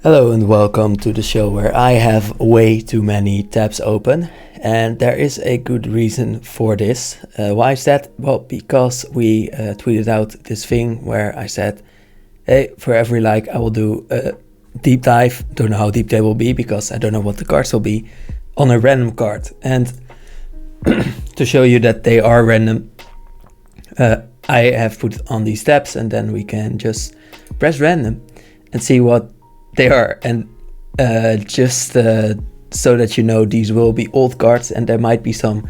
Hello and welcome to the show where I have way too many tabs open, and there is a good reason for this. Why is that? Well, because we tweeted out this thing where I said, hey, for every like I will do a deep dive. Don't know how deep they will be because I don't know what the cards will be, on a random card. And to show you that they are random, I have put on these tabs, and then we can just press random and see what they are. And just so that you know, these will be old cards, and there might be some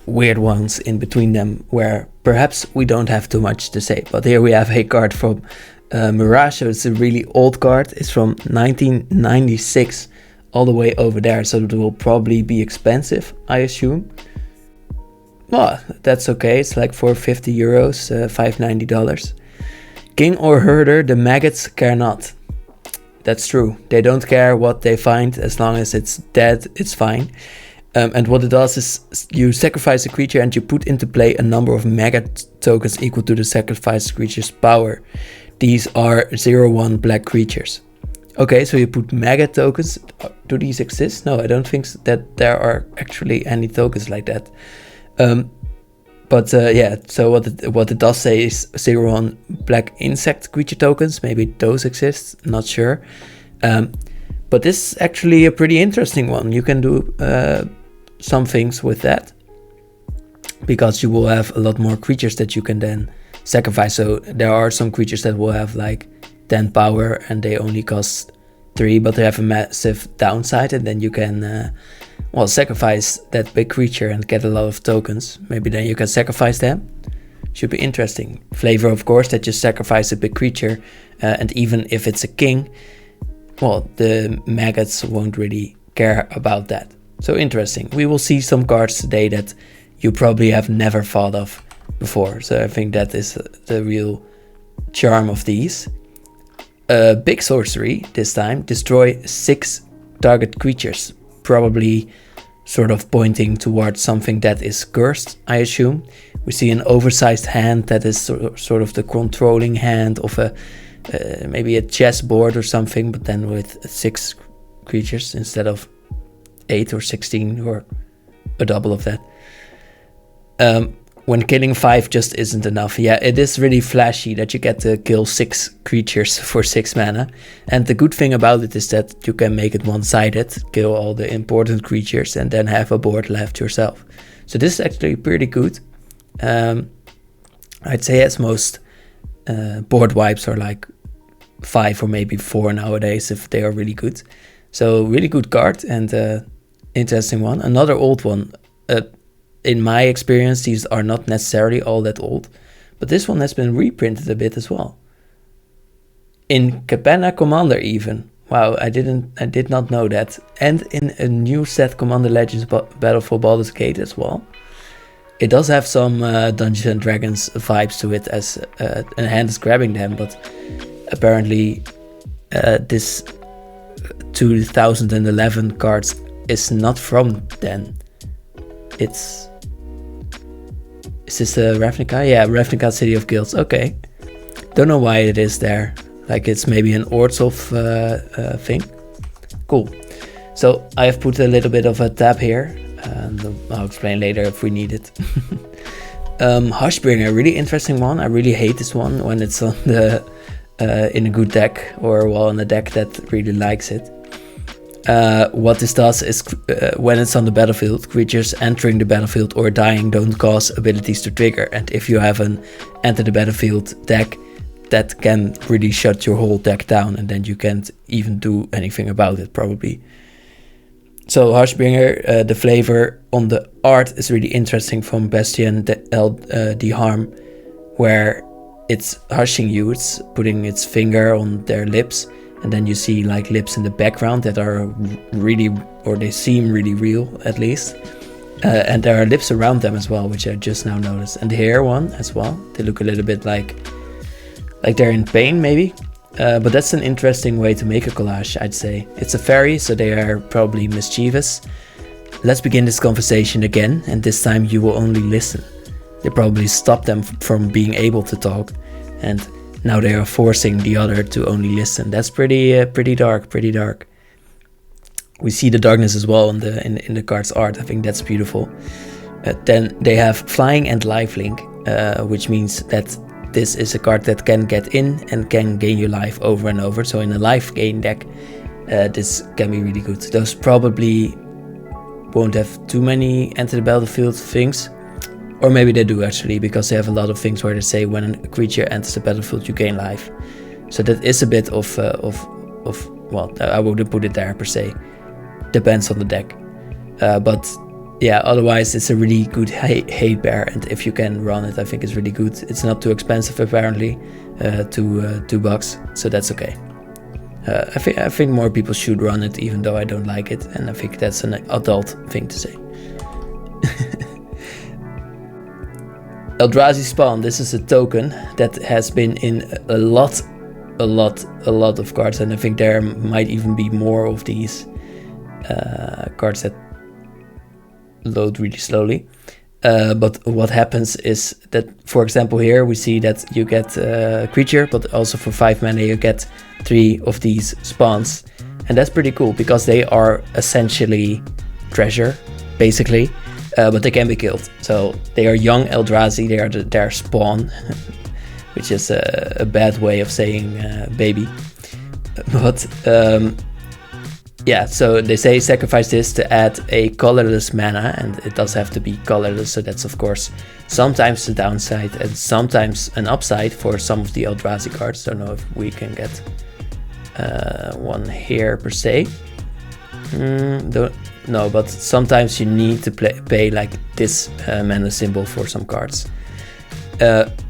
weird ones in between them where perhaps we don't have too much to say. But here we have a card from Mirage, so it's a really old card. It's from 1996 all the way over there, so it will probably be expensive, I assume. Well, that's okay. It's like for €50, $590. King or Herder, the maggots care not. That's true. They don't care what they find, as long as it's dead, it's fine. And what it does is you sacrifice a creature and you put into play a number of maggot tokens equal to the sacrificed creature's power. These are 0/1 black creatures. Okay, so you put maggot tokens. Do these exist? No, I don't think that there are actually any tokens like that. Yeah, so what it does say is 0/1 black insect creature tokens. Maybe those exist, not sure. But this is actually a pretty interesting one. You can do some things with that, because you will have a lot more creatures that you can then sacrifice. So there are some creatures that will have like 10 power and they only cost 3, but they have a massive downside, and then you can sacrifice that big creature and get a lot of tokens. Maybe then you can sacrifice them. Should be interesting. Flavor, of course, that you sacrifice a big creature, and even if it's a king, well, the maggots won't really care about that. So interesting. We will see some cards today that you probably have never thought of before. So I think that is the real charm of these. Big sorcery this time. Destroy 6 target creatures. Probably sort of pointing towards something that is cursed, I assume. We see an oversized hand that is sort of the controlling hand of maybe a chessboard or something, but then with 6 creatures instead of 8 or 16 or a double of that. When killing 5 just isn't enough. Yeah, it is really flashy that you get to kill 6 creatures for 6 mana. And the good thing about it is that you can make it one-sided, kill all the important creatures, and then have a board left yourself. So this is actually pretty good. I'd say as most board wipes are like 5 or maybe 4 nowadays if they are really good. So really good card and interesting one. Another old one. In my experience, these are not necessarily all that old, but this one has been reprinted a bit as well. In Capenna Commander even. Wow, I did not know that. And in a new set, Commander Legends Battle for Baldur's Gate as well. It does have some Dungeons and Dragons vibes to it, as a hand is grabbing them, but apparently this 2011 cards is not from then. Is this the Ravnica? Yeah, Ravnica City of Guilds. Okay. Don't know why it is there. Like it's maybe an Ortsov thing. Cool. So I have put a little bit of a tab here. And I'll explain later if we need it. Harshbringer, really interesting one. I really hate this one when it's on the in a good deck, or in a deck that really likes it. What this does is when it's on the battlefield, creatures entering the battlefield or dying don't cause abilities to trigger. And if you have an enter the battlefield deck, that can really shut your whole deck down, and then you can't even do anything about it probably. So Harshbringer, the flavor on the art is really interesting from Bastien the Harm, where it's hushing you, it's putting its finger on their lips. And then you see like lips in the background that are really, or they seem really real at least. And there are lips around them as well, which I just now noticed. And the hair one as well. They look a little bit like they're in pain maybe. But that's an interesting way to make a collage, I'd say. It's a fairy, so they are probably mischievous. Let's begin this conversation again, and this time you will only listen. They probably stop them from being able to talk. And now they are forcing the other to only listen. That's pretty dark. We see the darkness as well in the card's art. I think that's beautiful. Then they have flying and lifelink, which means that this is a card that can get in and can gain you life over and over. So in a life gain deck, this can be really good. Those probably won't have too many enter the battlefield things, or maybe they do actually, because they have a lot of things where they say when a creature enters the battlefield you gain life. So that is a bit of well, I wouldn't put it there per se. Depends on the deck, but yeah, otherwise it's a really good hate bear, and if you can run it, I think it's really good. It's not too expensive apparently, $2, so that's okay. I think more people should run it, even though I don't like it, and I think that's an adult thing to say. Eldrazi Spawn. This is a token that has been in a lot of cards, and I think there might even be more of these cards that load really slowly. But what happens is that, for example, here we see that you get a creature, but also for 5 mana you get 3 of these spawns, and that's pretty cool because they are essentially treasure, basically, but they can be killed. So they are young Eldrazi, they are their spawn, which is a bad way of saying baby, but yeah, so they say sacrifice this to add a colorless mana, and it does have to be colorless, so that's of course sometimes the downside and sometimes an upside for some of the Eldrazi cards. Don't know if we can get one here per se. No, but sometimes you need to pay like this mana symbol for some cards.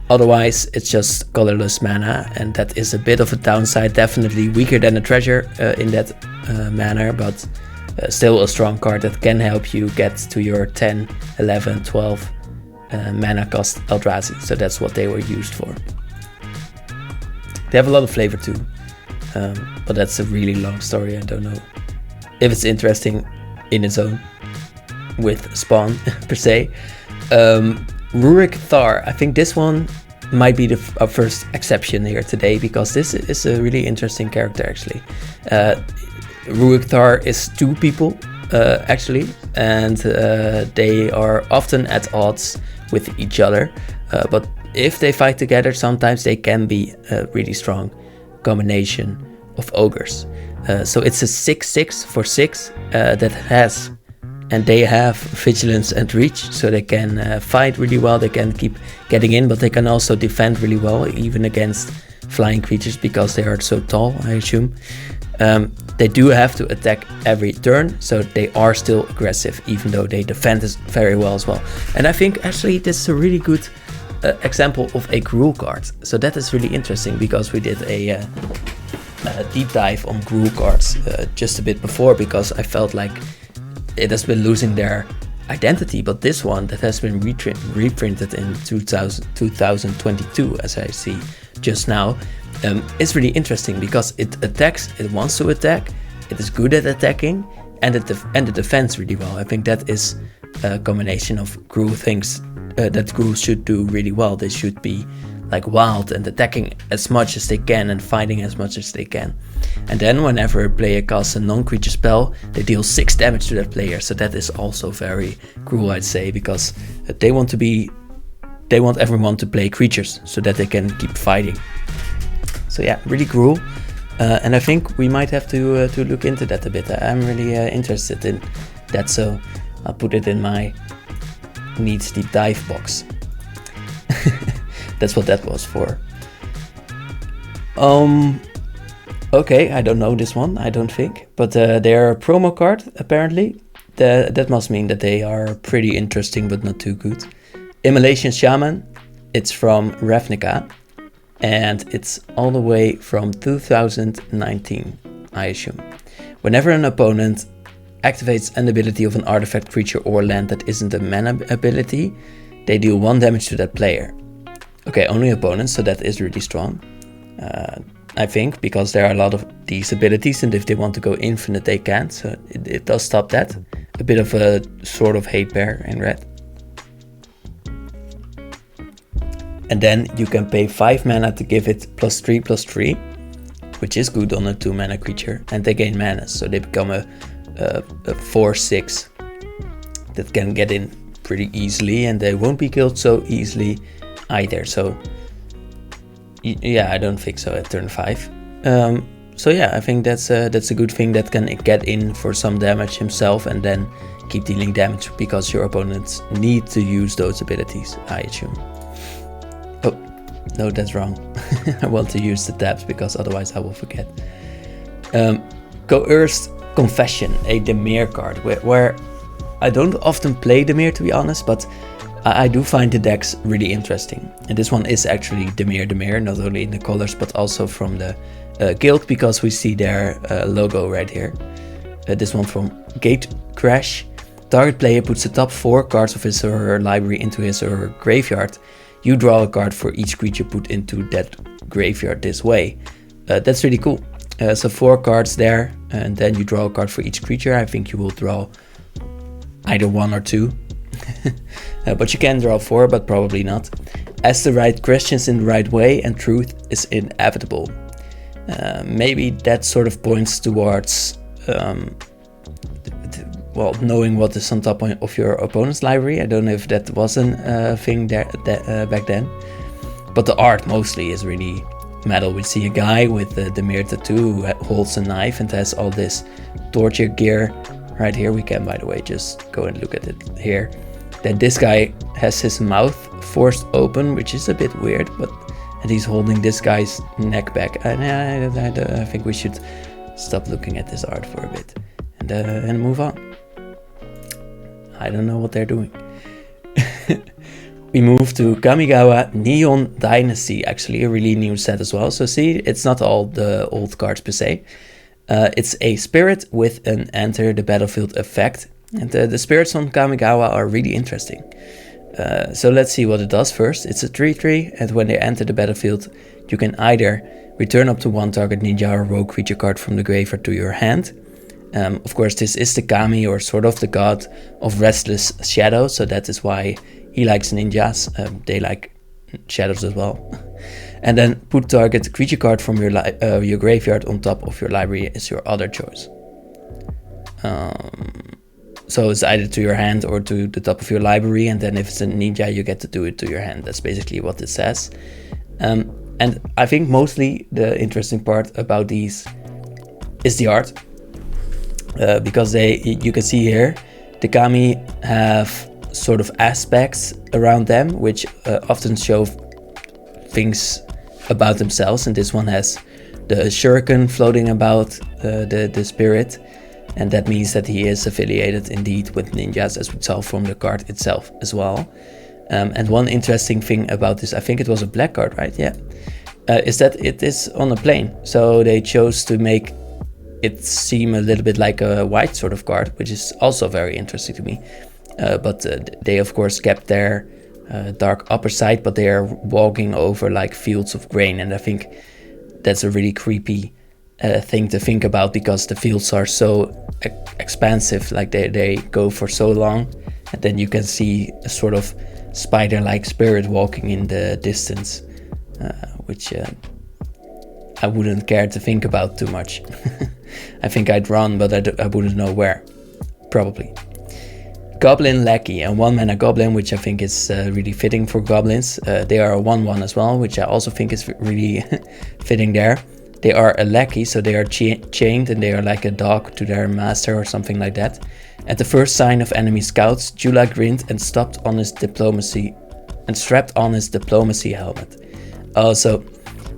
Otherwise, it's just colorless mana, and that is a bit of a downside. Definitely weaker than a treasure in that manner, but still a strong card that can help you get to your 10, 11, 12 mana cost Eldrazi. So that's what they were used for. They have a lot of flavor too, but that's a really long story. I don't know if it's interesting in its own with Spawn per se. Rurik Thar. I think this one might be our first exception here today, because this is a really interesting character actually. Rurik Thar is 2 people actually, and they are often at odds with each other, but if they fight together sometimes they can be a really strong combination of ogres. So it's a 6/6 for 6 that has, and they have vigilance and reach, so they can fight really well, they can keep getting in, but they can also defend really well, even against flying creatures, because they are so tall, I assume. They do have to attack every turn, so they are still aggressive, even though they defend very well as well. And I think actually this is a really good example of a Gruul card. So that is really interesting, because we did a deep dive on Gruul cards just a bit before, because I felt like it has been losing their identity, but this one that has been reprinted in 2022, as I see just now, is really interesting because it attacks, it wants to attack, it is good at attacking, and it defends really well. I think that is a combination of Gruul things that Gruul should do really well. They should be like wild and attacking as much as they can and fighting as much as they can. And then whenever a player casts a non-creature spell, they deal 6 damage to that player. So that is also very Gruul, I'd say, because they want everyone to play creatures so that they can keep fighting. So yeah, really Gruul. And I think we might have to look into that a bit. I'm really interested in that, so I'll put it in my needs deep dive box. That's what that was for. Okay, I don't know this one, I don't think. But they're a promo card, apparently. That must mean that they are pretty interesting, but not too good. Immolation Shaman. It's from Ravnica. And it's all the way from 2019, I assume. Whenever an opponent activates an ability of an artifact, creature, or land that isn't a mana ability, they deal 1 damage to that player. Okay, only opponents, so that is really strong, I think, because there are a lot of these abilities, and if they want to go infinite, they can't, so it does stop that. A bit of a sort of hate bear in red. And then you can pay 5 mana to give it +3/+3, which is good on a 2 mana creature, and they gain mana, so they become a 4/6 that can get in pretty easily, and they won't be killed so easily either. So yeah, I don't think so at turn 5. So yeah, I think that's a good thing, that can get in for some damage himself and then keep dealing damage, because your opponents need to use those abilities, I assume. Oh, no, that's wrong. I want to use the tabs because otherwise I will forget. Coerced Confession, a Dimir card, where I don't often play Dimir, to be honest, but I do find the decks really interesting. And this one is actually Dimir, not only in the colors but also from the guild, because we see their logo right here. This one from Gate Crash. Target player puts the top 4 cards of his or her library into his or her graveyard. You draw a card for each creature put into that graveyard this way. That's really cool. So 4 cards there, and then you draw a card for each creature. I think you will draw either 1 or 2. But you can draw 4, but probably not. Ask the right questions in the right way, and truth is inevitable. Maybe that sort of points towards well, knowing what is on top of your opponent's library. I don't know if that was a thing there back then, but the art mostly is really metal. We see a guy with the Dimir tattoo who holds a knife and has all this torture gear right here. We can, by the way, just go and look at it here. Then this guy has his mouth forced open, which is a bit weird, and he's holding this guy's neck back. I think we should stop looking at this art for a bit and move on. I don't know what they're doing. We move to Kamigawa Neon Dynasty, actually a really new set as well. So see, it's not all the old cards per se. It's a spirit with an enter the battlefield effect. And the spirits on Kamigawa are really interesting. So let's see what it does first. It's a 3/3, and when they enter the battlefield, you can either return up to 1 target ninja or rogue creature card from the graveyard to your hand. Of course, this is the Kami, or sort of the god of restless shadow, so that is why he likes ninjas. They like shadows as well. And then put target creature card from your graveyard on top of your library is your other choice. So it's either to your hand or to the top of your library, and then if it's a ninja, you get to do it to your hand. That's basically what it says. And I think mostly the interesting part about these is the art. Because you can see here, the Kami have sort of aspects around them, which often show things about themselves. And this one has the shuriken floating about the spirit, and that means that he is affiliated indeed with ninjas, as we saw from the card itself as well. And one interesting thing about this, I think it was a black card, right? Yeah, is that it is on a plane. So they chose to make it seem a little bit like a white sort of card, which is also very interesting to me. But they of course kept their dark upper side, but they are walking over like fields of grain, and I think that's a really creepy thing to think about, because the fields are so expansive, like they go for so long, and then you can see a sort of spider-like spirit walking in the distance, which I wouldn't care to think about too much. I think I'd run, but I wouldn't know where, probably. Goblin Lackey, a 1 mana goblin, which I think is really fitting for goblins. They are a 1/1 as well, which I also think is really fitting there. They are a lackey, so they are chained, and they are like a dog to their master or something like that. At the first sign of enemy scouts, Jula grinned and strapped on his diplomacy helmet. Also,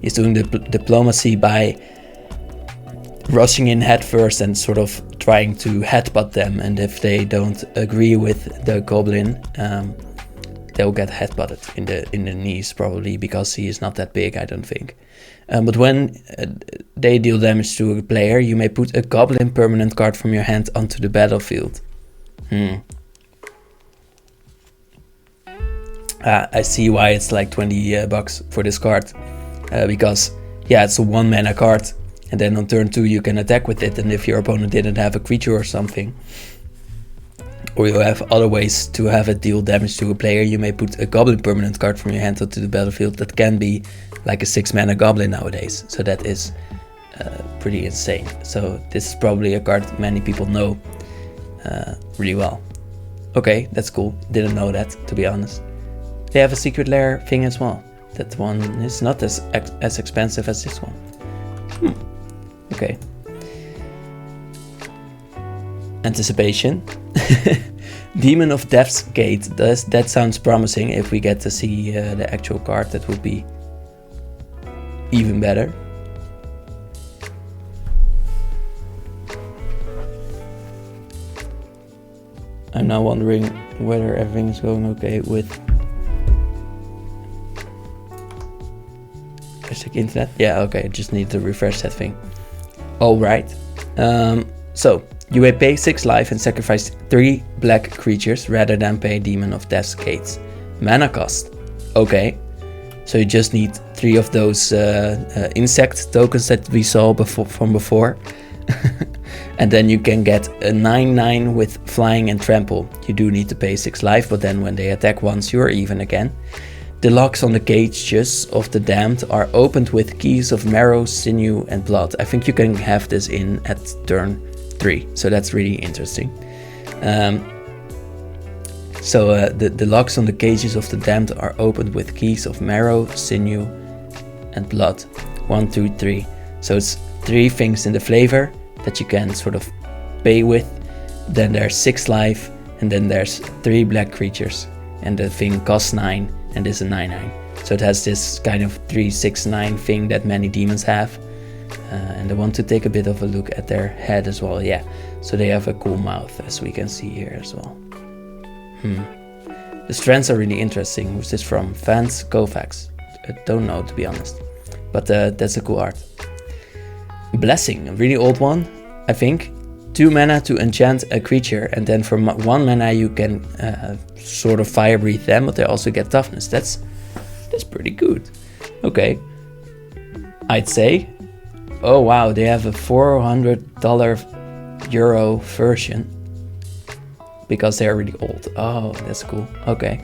he's doing the diplomacy by rushing in headfirst and sort of trying to headbutt them, and if they don't agree with the goblin, they'll get headbutted in the knees, probably, because he is not that big, I don't think. But when they deal damage to a player, you may put a goblin permanent card from your hand onto the battlefield. I see why it's like 20 bucks for this card, because yeah, it's a 1 mana card, and then on turn 2 you can attack with it, and if your opponent didn't have a creature or something, Or you have other ways to have it deal damage to a player. You may put a Goblin permanent card from your hand onto the battlefield. That can be like a 6-mana Goblin nowadays. So that is pretty insane. So this is probably a card many people know really well. Okay, that's cool. Didn't know that, to be honest. They have a secret lair thing as well. That one is not as expensive as this one. Okay. Anticipation. Demon of Death's Gate. That sounds promising. If we get to see the actual card, that would be even better. I'm now wondering whether everything is going okay with basic internet. Yeah, okay, just need to refresh that thing. Alright. So you may pay 6 life and sacrifice 3 black creatures rather than pay Demon of Death's Gates. Mana cost. Okay. So you just need 3 of those insect tokens that we saw from before. And then you can get a 9/9 with flying and trample. You do need to pay 6 life, but then when they attack once, you're even again. The locks on the cages of the damned are opened with keys of marrow, sinew, and blood. I think you can have this in at turn 3, so that's really interesting. The locks on the cages of the damned are opened with keys of marrow, sinew, and blood. 1, 2, 3. So it's 3 things in the flavor that you can sort of pay with. Then there's 6 life, and then there's 3 black creatures, and the thing costs 9, and is a 9/9. So it has this kind of 3/6/9 thing that many demons have. And I want to take a bit of a look at their head as well. Yeah, so they have a cool mouth, as we can see here as well. The strands are really interesting. Who's this from? Vance Kovacs. I don't know, to be honest, but that's a cool art. Blessing, a really old one, I think. 2 mana to enchant a creature, and then for 1 mana you can sort of fire breathe them, but they also get toughness. That's pretty good. Okay, I'd say. Oh wow, they have a $400 Euro version because they're really old. Oh, that's cool. Okay,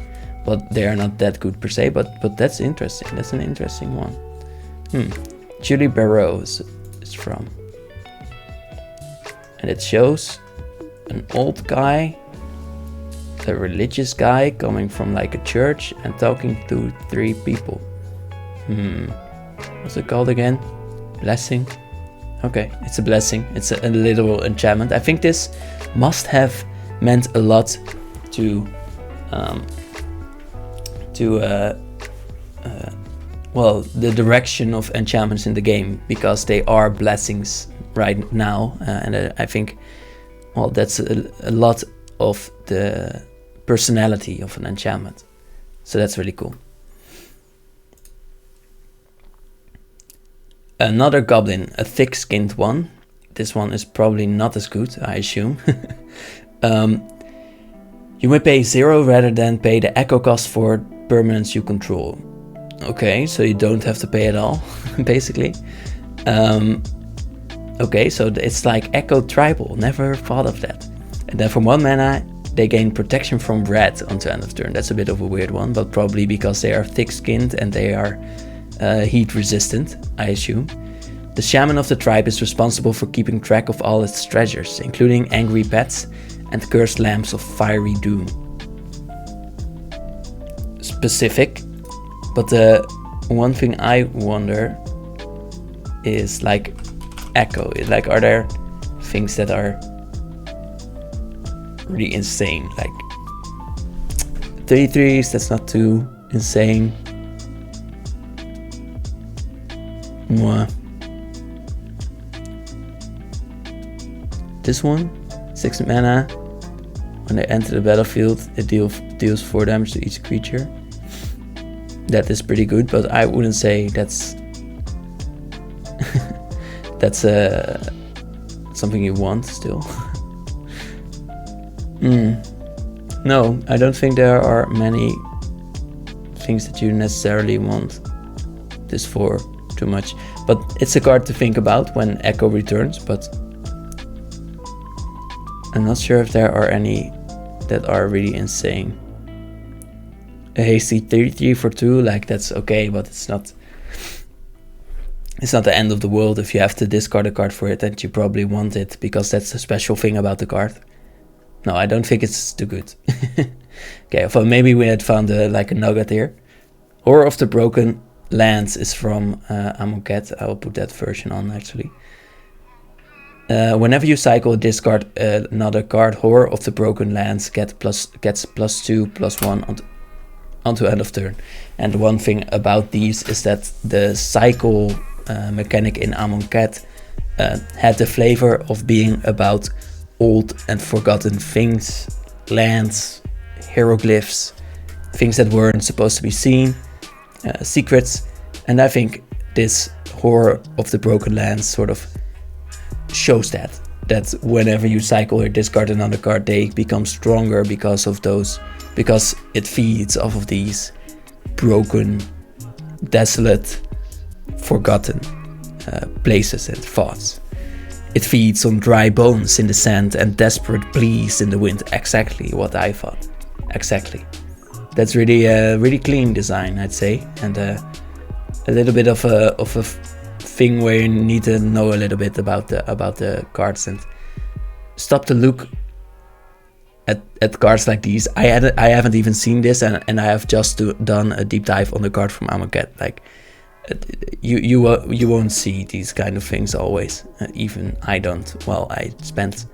but they are not that good per se, but that's interesting. That's an interesting one. Julie Barrows is from. And it shows an old guy, a religious guy coming from like a church and talking to 3 people. What's it called again? Blessing? Okay, it's a blessing. It's a literal enchantment. I think this must have meant a lot to well, the direction of enchantments in the game, because they are blessings right now, and I think, well, that's a lot of the personality of an enchantment, so that's really cool. Another goblin, a thick-skinned one. This one is probably not as good, I assume. You may pay 0 rather than pay the echo cost for permanents you control. Okay, so you don't have to pay at all, basically. Okay, so it's like Echo Tribal, never thought of that. And then for 1 mana, they gain protection from red until end of turn. That's a bit of a weird one, but probably because they are thick-skinned and they are heat resistant, I assume. The shaman of the tribe is responsible for keeping track of all its treasures, including angry pets and cursed lamps of fiery doom. Specific, but one thing I wonder is like echo. Like, are there things that are really insane? Like 3/3s, that's not too insane. Mwah. This one, 6 mana. When they enter the battlefield, it deals 4 damage to each creature. That is pretty good, but I wouldn't say that's that's something you want still. No, I don't think there are many things that you necessarily want this for too much. But it's a card to think about when Echo returns, but I'm not sure if there are any that are really insane. A hasty 33 for 2, like that's okay, but it's not the end of the world if you have to discard a card for it and you probably want it because that's the special thing about the card. No, I don't think it's too good. Okay, well maybe we had found like a nugget here. Horror of the Broken Lands is from Amonkhet. I will put that version on actually. Whenever you cycle discard another card, Horror of the Broken Lands gets +2/+1 onto end of turn. And one thing about these is that the cycle mechanic in Amonkhet had the flavor of being about old and forgotten things, lands, hieroglyphs, things that weren't supposed to be seen, secrets. And I think this Horror of the Broken Lands sort of shows that whenever you cycle or discard another card, they become stronger because of those, because it feeds off of these broken, desolate, forgotten places and thoughts. It feeds on dry bones in the sand and desperate pleas in the wind. Exactly what I thought. Exactly. That's really really clean design, I'd say, and a little bit of a thing where you need to know a little bit about the cards and stop to look at cards like these. I haven't even seen this, and I have just done a deep dive on the card from Amonkhet. Like you won't see these kind of things always. Even I don't. Well, I spent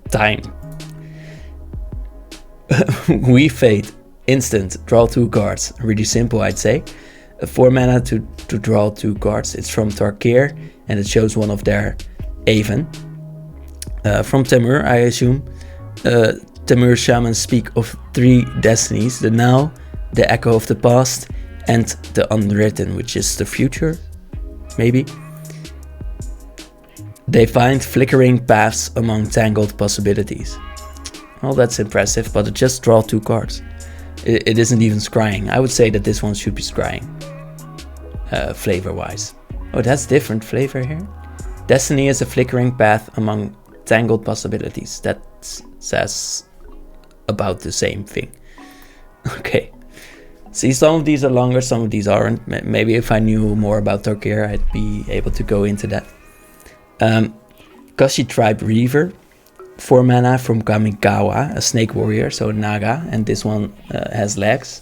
time. We Fate, instant, draw 2 cards. Really simple, I'd say. 4 mana to draw 2 cards. It's from Tarkir, and it shows one of their Aven. From Temur, I assume. Tamiyas Shaman speak of 3 destinies: the now, the echo of the past, and the unwritten, which is the future, maybe. They find flickering paths among tangled possibilities. Well, that's impressive, but it just draw 2 cards. It isn't even scrying. I would say that this one should be scrying, flavor-wise. Oh, that's different flavor here. Destiny is a flickering path among tangled possibilities. That says about the same thing. Okay. See, some of these are longer, some of these aren't. Maybe if I knew more about Tarkir, I'd be able to go into that. Kashi Tribe Reaver. 4 mana from Kamigawa, a snake warrior, so Naga, and this one has legs,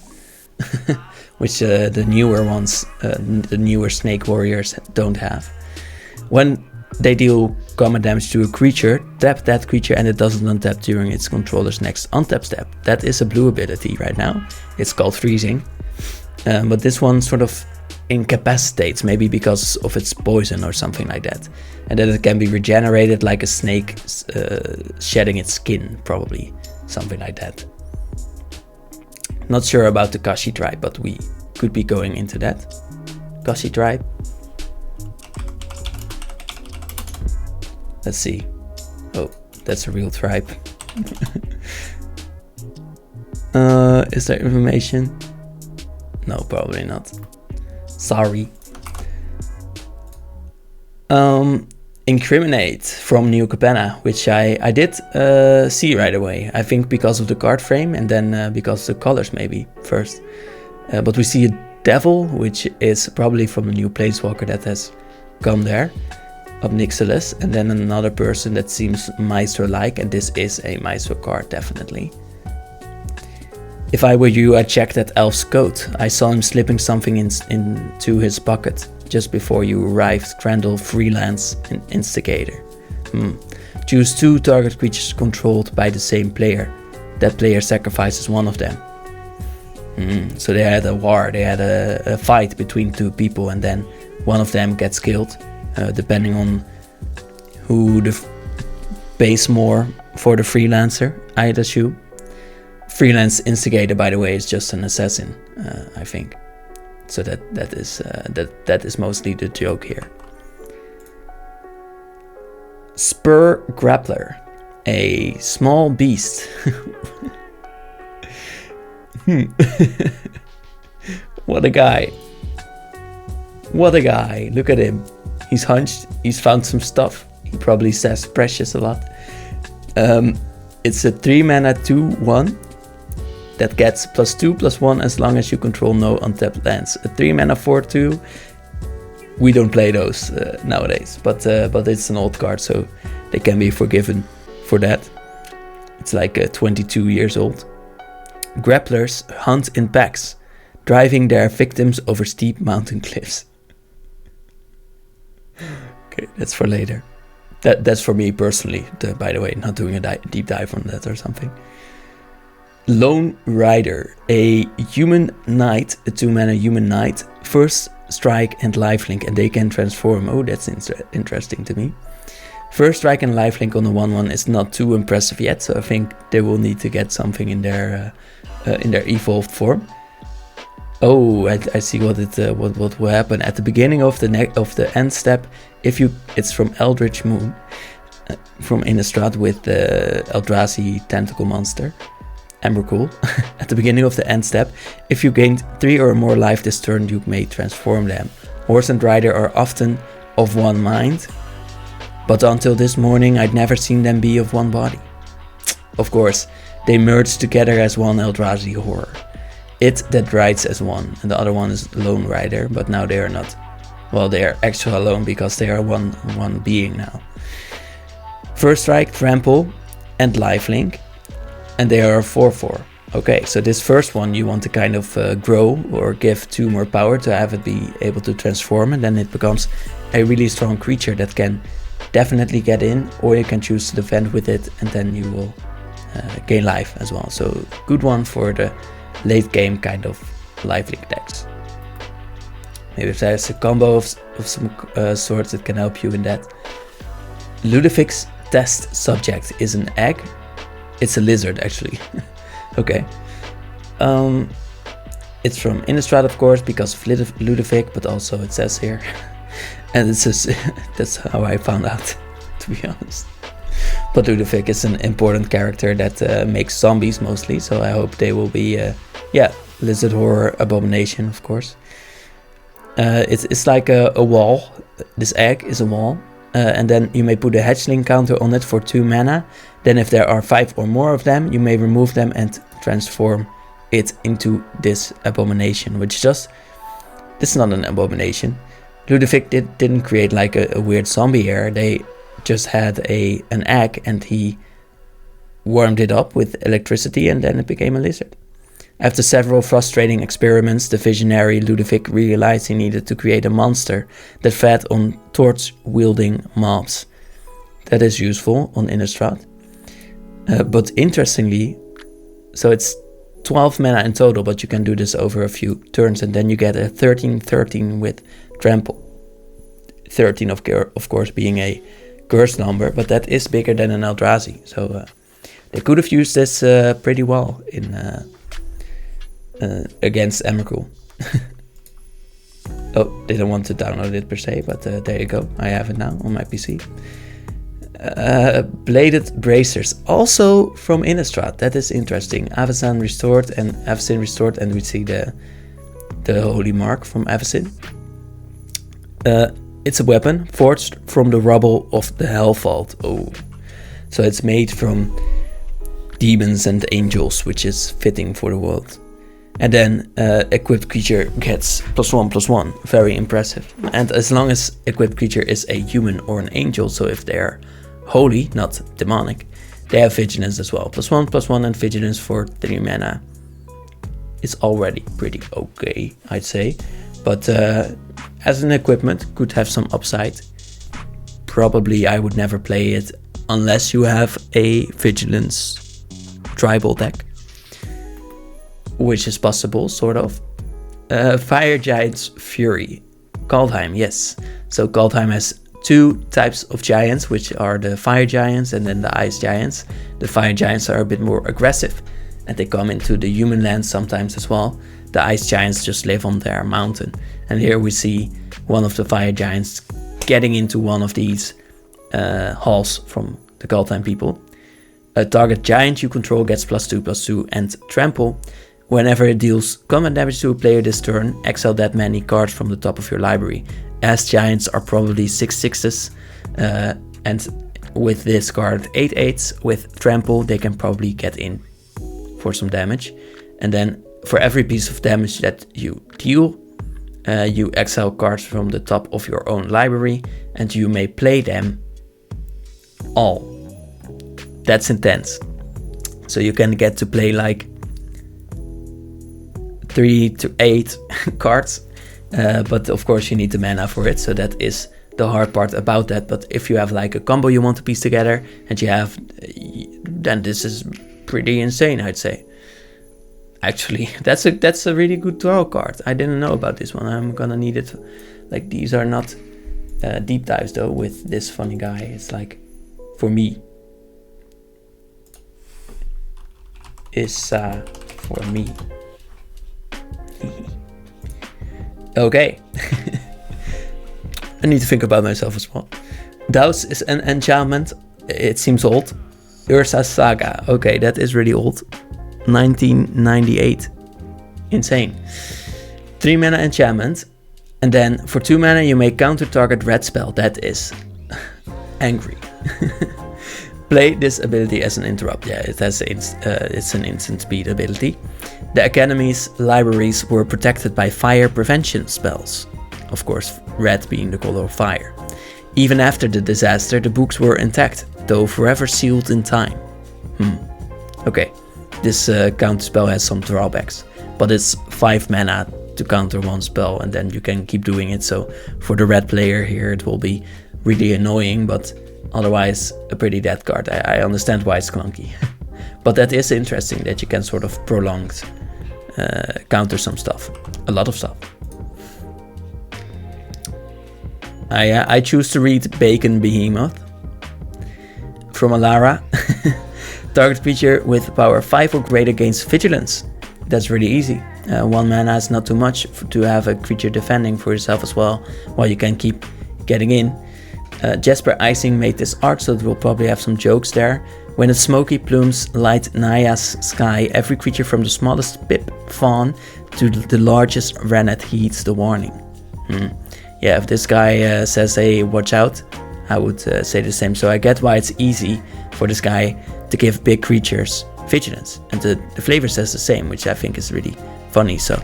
which the newer ones, the newer snake warriors don't have. When they deal common damage to a creature, tap that creature and it doesn't untap during its controller's next untap step. That is a blue ability right now. It's called Freezing, but this one sort of incapacitates, maybe because of its poison or something like that. And then it can be regenerated like a snake shedding its skin, probably. Something like that. Not sure about the Kashi tribe, but we could be going into that. Kashi tribe. Let's see. Oh, that's a real tribe. Is there information? No, probably not. Sorry. Incriminate from New Capenna, which I did see right away. I think because of the card frame and then because of the colors maybe first. But we see a devil, which is probably from a new planeswalker that has come there. Obnixilis, and then another person that seems Maestro-like, and this is a Maestro card, definitely. If I were you, I'd check that elf's coat. I saw him slipping something into his pocket just before you arrived. Crandall Freelance Instigator. Choose 2 target creatures controlled by the same player. That player sacrifices one of them. So they had a war, they had a fight between 2 people, and then one of them gets killed. Depending on who pays more for the freelancer, I'd assume. Freelance Instigator, by the way, is just an assassin, I think. So that is mostly the joke here. Spur Grappler, a small beast. What a guy! What a guy! Look at him. He's hunched, he's found some stuff. He probably says precious a lot. It's a 3 mana 2/1 that gets +2/+1 as long as you control no untapped lands. A 3 mana 4/2. We don't play those nowadays, but it's an old card, so they can be forgiven for that. It's like 22 years old. Grapplers hunt in packs, driving their victims over steep mountain cliffs. Okay, that's for later. That's for me personally, by the way, not doing a deep dive on that or something. Lone Rider, a human knight, a 2 mana human knight, first strike and lifelink, and they can transform. Oh, that's interesting to me. First strike and lifelink on the 1/1 is not too impressive yet, so I think they will need to get something in their evolved form. Oh, I see what will happen at the beginning of the end step. It's from Eldritch Moon, from Innistrad with the Eldrazi tentacle monster. Emrakul. At the beginning of the end step, if you gained 3 or more life this turn, you may transform them. Horse and Rider are often of one mind, but until this morning I'd never seen them be of one body. Of course, they merged together as one Eldrazi horror. It that rides as one, and the other one is Lone Rider, but now they are not. Well, they are extra alone because they are one being now. First strike, trample, and lifelink. And they are 4/4. Okay, so this first one you want to kind of grow or give 2 more power to have it be able to transform, and then it becomes a really strong creature that can definitely get in, or you can choose to defend with it, and then you will gain life as well. So good one for the late game kind of lifelink decks. Maybe if there's a combo of some sorts that can help you in that. Ludofic's test subject is an egg. It's a lizard, actually. Okay. It's from Innistrad, of course, because of Ludovic, but also it says here. And it's just, that's how I found out, to be honest. But Ludovic is an important character that makes zombies mostly, so I hope they will be, lizard horror abomination, of course. It's like a wall. This egg is a wall. And then you may put a hatchling counter on it for 2 mana. Then if there are 5 or more of them, you may remove them and transform it into this abomination, which this is not an abomination. Ludovic didn't create like a weird zombie here. They just had an egg and he warmed it up with electricity and then it became a lizard. After several frustrating experiments, the visionary Ludovic realized he needed to create a monster that fed on torch-wielding mobs. That is useful on Innistrad. But interestingly, so it's 12 mana in total, but you can do this over a few turns, and then you get a 13/13 with trample. 13 of course being a curse number, but that is bigger than an Eldrazi. So they could have used this pretty well in against Emrakul. Oh, didn't want to download it per se, but there you go. I have it now on my PC. Bladed Bracers, also from Innistrad. That is interesting. Avasan restored, and we see the holy mark from Avasan. It's a weapon forged from the rubble of the Hell Vault. Oh, so it's made from demons and angels, which is fitting for the world. And then equipped creature gets +1/+1. Very impressive. And as long as equipped creature is a human or an angel, so if they're holy, not demonic, they have vigilance as well. +1/+1 and vigilance for 3 mana. It's already pretty okay, I'd say. But as an equipment, could have some upside. Probably I would never play it unless you have a vigilance tribal deck, which is possible, sort of. Fire Giant's Fury. Kaldheim, yes. So Kaldheim has 2 types of giants, which are the Fire Giants and then the Ice Giants. The Fire Giants are a bit more aggressive, and they come into the human lands sometimes as well. The Ice Giants just live on their mountain. And here we see one of the Fire Giants getting into one of these halls from the Kaldheim people. A target giant you control gets +2/+2 and trample. Whenever it deals combat damage to a player this turn, exile that many cards from the top of your library. As giants are probably 6/6s, and with this card 8/8s with trample, they can probably get in for some damage. And then for every piece of damage that you deal, you exile cards from the top of your own library, and you may play them all. That's intense. So you can get to play like 3 to 8 cards, but of course you need the mana for it, so that is the hard part about that. But if you have like a combo you want to piece together, and you have, then this is pretty insane, I'd say. Actually, that's a really good draw card. I didn't know about this one. I'm gonna need it. Like, these are not deep dives though with this funny guy. It's like, for me, is for me. Okay. I need to think about myself as well. Daus is an enchantment. It seems old. Ursa Saga. Okay, that is really old. 1998. Insane. 3 mana enchantment. And then for 2 mana you may counter target red spell. That is angry. Play this ability as an interrupt. Yeah, it has it's an instant speed ability. The Academy's libraries were protected by fire prevention spells. Of course, red being the color of fire. Even after the disaster, the books were intact, though forever sealed in time. Okay, this counter spell has some drawbacks, but it's 5 mana to counter one spell, and then you can keep doing it. So for the red player here, it will be really annoying, but otherwise a pretty dead card. I understand why it's clunky. But that is interesting, that you can sort of prolonged counter some stuff, a lot of stuff. I choose to read Bacon Behemoth from Alara. Target creature with power 5 or greater gains vigilance. That's really easy. 1 mana is not too much to have a creature defending for yourself as well, while you can keep getting in. Jasper Icing made this art, so it will probably have some jokes there. When its smoky plumes light Naya's sky, every creature from the smallest pip fawn to the largest Renet heeds the warning. Yeah, if this guy says, hey, watch out, I would say the same. So I get why it's easy for this guy to give big creatures vigilance. And the flavor says the same, which I think is really funny. So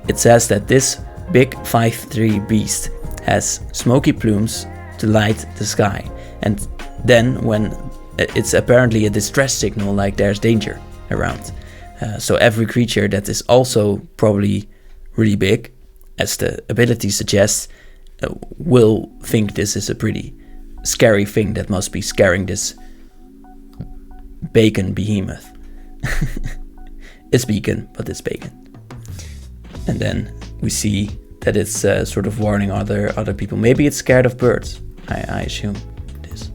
it says that this big 5/3 beast has smoky plumes to light the sky. And then when it's apparently a distress signal, like there's danger around. So every creature that is also probably really big, as the ability suggests, will think this is a pretty scary thing that must be scaring this Bacon Behemoth. It's Beacon, but it's Bacon. And then we see that it's sort of warning other people. Maybe it's scared of birds. I assume it is.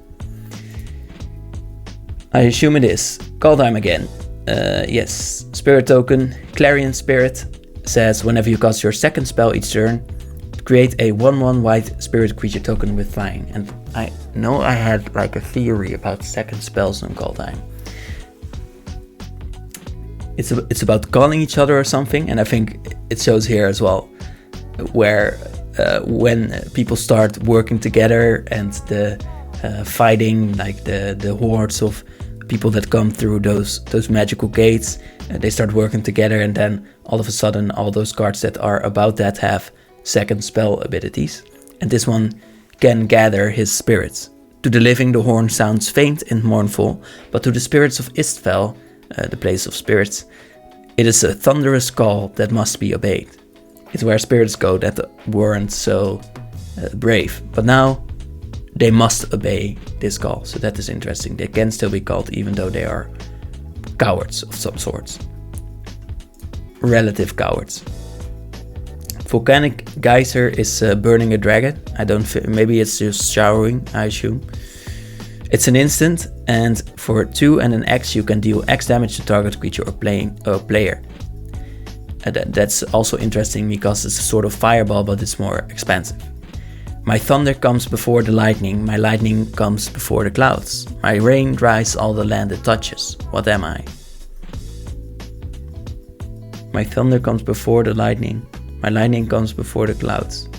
I assume it is. Kaldheim again. Yes. Spirit token. Clarion Spirit says whenever you cast your second spell each turn, create a 1/1 white spirit creature token with flying. And I know I had like a theory about second spells on Kaldheim. It's about calling each other or something, and I think it shows here as well, where when people start working together and the fighting, like the hordes of people that come through those magical gates, they start working together, and then all of a sudden all those cards that are about that have second spell abilities, and this one can gather his spirits. To the living the horn sounds faint and mournful, but to the spirits of Istval, the place of spirits, it is a thunderous call that must be obeyed. It's where spirits go that weren't so brave, but now they must obey this call. So that is interesting. They can still be called even though they are cowards of some sorts. Relative cowards. Volcano Geyser is burning a dragon. Maybe it's just showering, I assume. It's an instant, and for 2 and an X you can deal X damage to target creature or player. That's also interesting because it's a sort of fireball, but it's more expansive. My thunder comes before the lightning, my lightning comes before the clouds. My rain dries all the land it touches. What am I? My thunder comes before the lightning, my lightning comes before the clouds.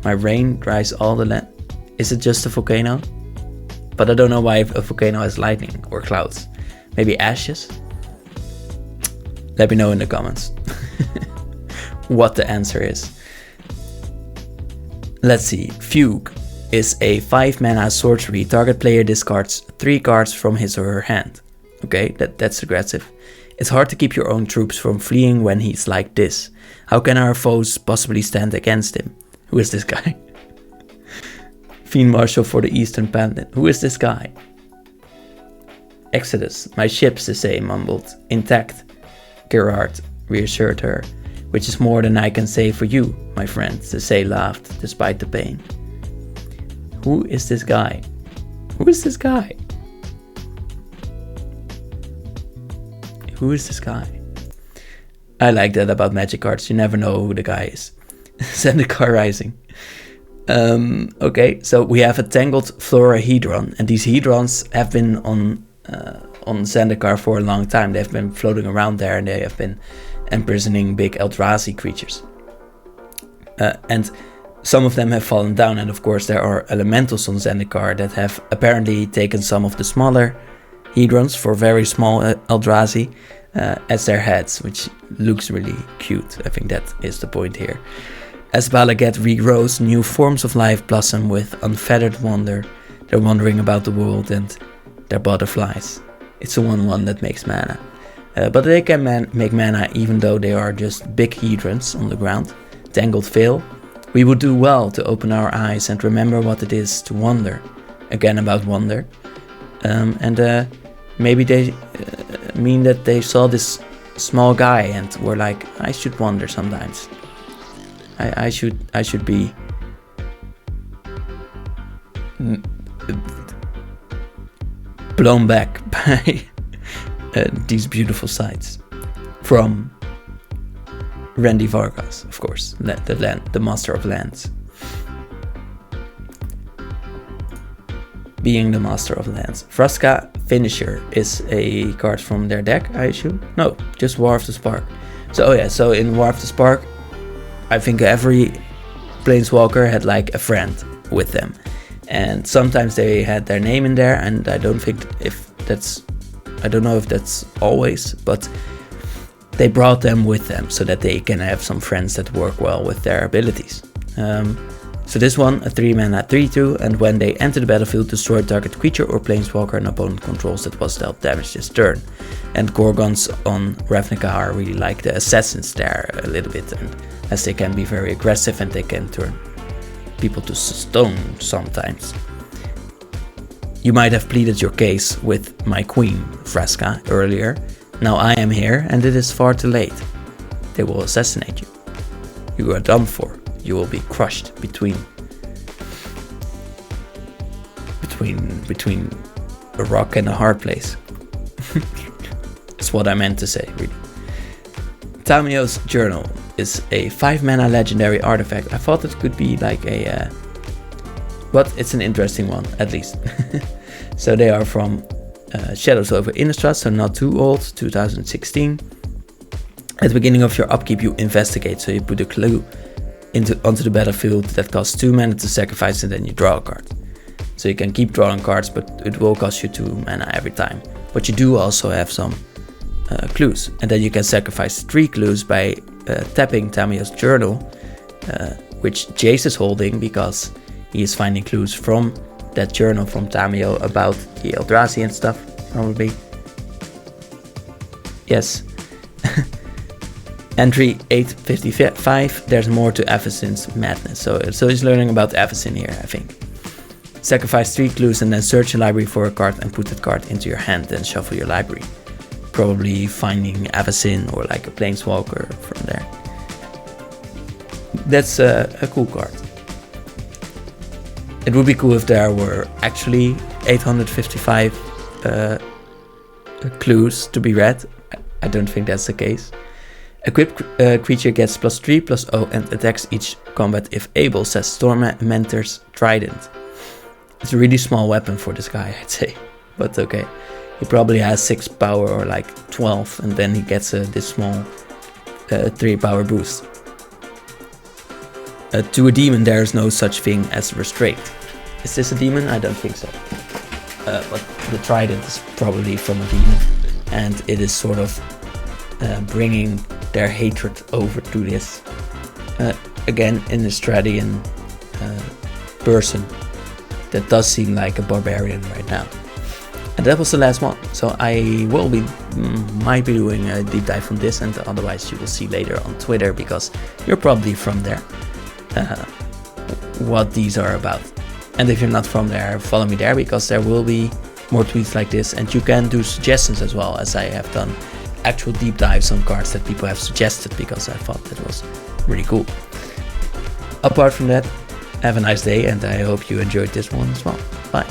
My rain dries all the land. Is it just a volcano? But I don't know why a volcano has lightning or clouds. Maybe ashes? Let me know in the comments what the answer is. Let's see. Fugue is a 5 mana sorcery. Target player discards 3 cards from his or her hand. Okay, that's aggressive. It's hard to keep your own troops from fleeing when he's like this. How can our foes possibly stand against him? Who is this guy? Fiend Marshal for the Eastern Pendant. Who is this guy? Exodus. My ships, they say, mumbled. Intact. Gerard reassured her. Which is more than I can say for you, my friend, the say laughed, despite the pain. Who is this guy? Who is this guy? Who is this guy? I like that about magic cards, you never know who the guy is. Zendikar Rising. Okay, so we have a Tangled Florahedron, and these Hedrons have been on Zendikar for a long time. They've been floating around there, and they have been imprisoning big Eldrazi creatures. And some of them have fallen down, and of course there are elementals on Zendikar that have apparently taken some of the smaller Hedrons for very small Eldrazi as their heads, which looks really cute. I think that is the point here. As Balaget regrows, new forms of life blossom with unfettered wonder. They're wandering about the world and they're butterflies. It's a 1/1 that makes mana. But they can make mana even though they are just big Hedrons on the ground. Tangled Veil. We would do well to open our eyes and remember what it is to wonder. Again about wonder. Maybe they mean that they saw this small guy and were like, I should wonder sometimes. I should be blown back by these beautiful sights. From Randy Vargas, of course, the master of lands. Being the master of lands. Fresca Finisher is a card from their deck, I assume. No, just War of the Spark. So in War of the Spark, I think every Planeswalker had like a friend with them. And sometimes they had their name in there, and I don't know if that's always, but they brought them with them so that they can have some friends that work well with their abilities. So this one, a 3 mana 3/2, and when they enter the battlefield, destroy target creature or planeswalker an opponent controls that was dealt damage this turn. And Gorgons on Ravnica are really like the assassins there a little bit, and as they can be very aggressive and they can turn people to stone sometimes. You might have pleaded your case with my queen, Fresca, earlier. Now I am here and it is far too late. They will assassinate you. You are done for. You will be crushed between a rock and a hard place. That's what I meant to say, really. Tamiyas Journal is a 5 mana legendary artifact. I thought it could be like a... but it's an interesting one, at least. So they are from Shadows over Innistrad, so not too old, 2016. At the beginning of your upkeep, you investigate, so you put a clue onto the battlefield that costs 2 mana to sacrifice, and then you draw a card. So you can keep drawing cards, but it will cost you 2 mana every time. But you do also have some clues, and then you can sacrifice 3 clues by tapping Tamiyas Journal, which Jace is holding because he is finding clues from that journal from Tamio about the Eldrazi and stuff, probably. Yes. Entry 855, there's more to Avasan's madness. So he's learning about Avasan here, I think. Sacrifice 3 clues and then search your library for a card and put that card into your hand, then shuffle your library. Probably finding Avasan or like a planeswalker from there. That's a cool card. It would be cool if there were actually 855 clues to be read. I don't think that's the case. Equipped creature gets +3/+0 and attacks each combat if able, says Tormentor's Trident. It's a really small weapon for this guy, I'd say. But okay. He probably has 6 power or like 12, and then he gets this small 3 power boost. To a demon, there is no such thing as restraint. Is this a demon? I don't think so. but the trident is probably from a demon, and it is sort of bringing their hatred over to this. Again, in a Stradian person that does seem like a barbarian right now. And that was the last one. So I will be, might be doing a deep dive on this, and otherwise you will see later on Twitter, because you're probably from there, what these are about. And if you're not from there, follow me there, because there will be more tweets like this, and you can do suggestions as well, as I have done actual deep dives on cards that people have suggested, because I thought that was really cool. Apart from that, have a nice day, and I hope you enjoyed this one as well. Bye.